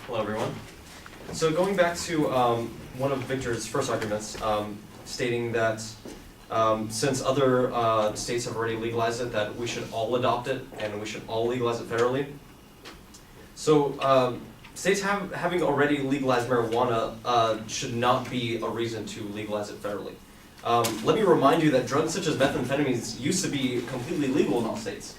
Hello, everyone. So going back to one of Victor's first arguments, stating that since other states have already legalized it, that we should all adopt it and we should all legalize it federally. So states having already legalized marijuana should not be a reason to legalize it federally. Let me remind you that drugs such as methamphetamines used to be completely legal in all states.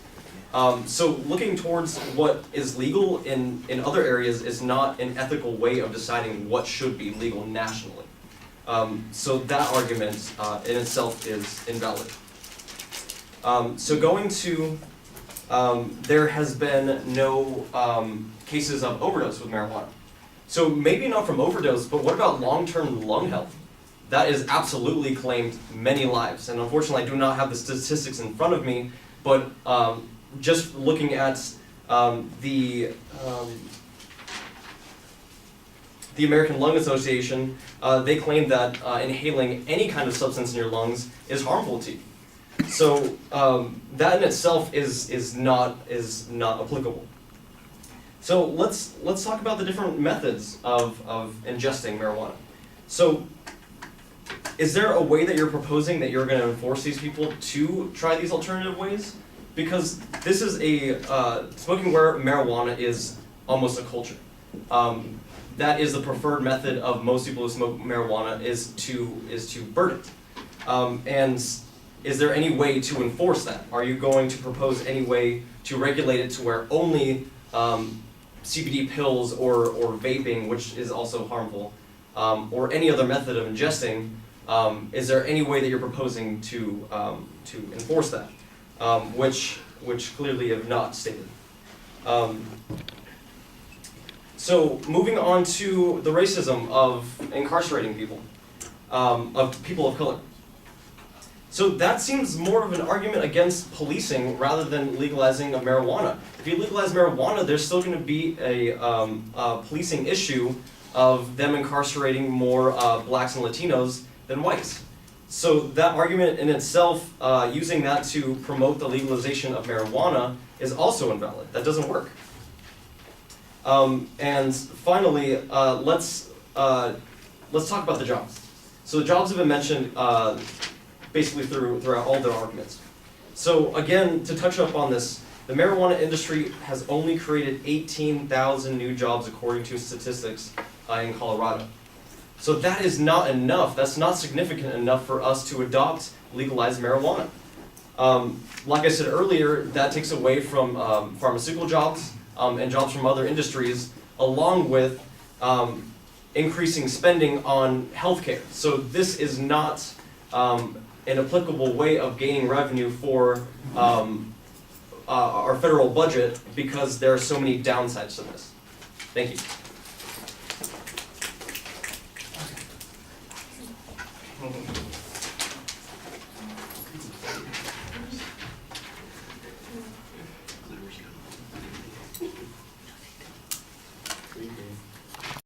So looking towards what is legal in other areas is not an ethical way of deciding what should be legal nationally. So that argument in itself is invalid. So going to, there has been no cases of overdose with marijuana. So maybe not from overdose, but what about long-term lung health? That is absolutely claimed many lives. And unfortunately, I do not have the statistics in front of me, but just looking at the American Lung Association, they claim that inhaling any kind of substance in your lungs is harmful to you. So that in itself is not applicable. So let's talk about the different methods of ingesting marijuana. So is there a way that you're proposing that you're going to enforce these people to try these alternative ways? Because this is smoking marijuana is almost a culture. That is the preferred method of most people who smoke marijuana is to burn it. And is there any way to enforce that? Are you going to propose any way to regulate it to where only CBD pills or vaping, which is also harmful, or any other method of ingesting? Is there any way that you're proposing to enforce that? Which clearly have not stated. So moving on to the racism of incarcerating people, of people of color. So that seems more of an argument against policing rather than legalizing of marijuana. If you legalize marijuana, there's still going to be a policing issue of them incarcerating more blacks and Latinos than whites. So that argument in itself, using that to promote the legalization of marijuana is also invalid. That doesn't work. And finally, let's talk about the jobs. So the jobs have been mentioned basically throughout all their arguments. So again, to touch up on this, the marijuana industry has only created 18,000 new jobs according to statistics in Colorado. So that is not enough. That's not significant enough for us to adopt legalized marijuana. Like I said earlier, that takes away from pharmaceutical jobs and jobs from other industries, along with increasing spending on healthcare. So this is not an applicable way of gaining revenue for our federal budget because there are so many downsides to this. Thank you. Mm-hmm.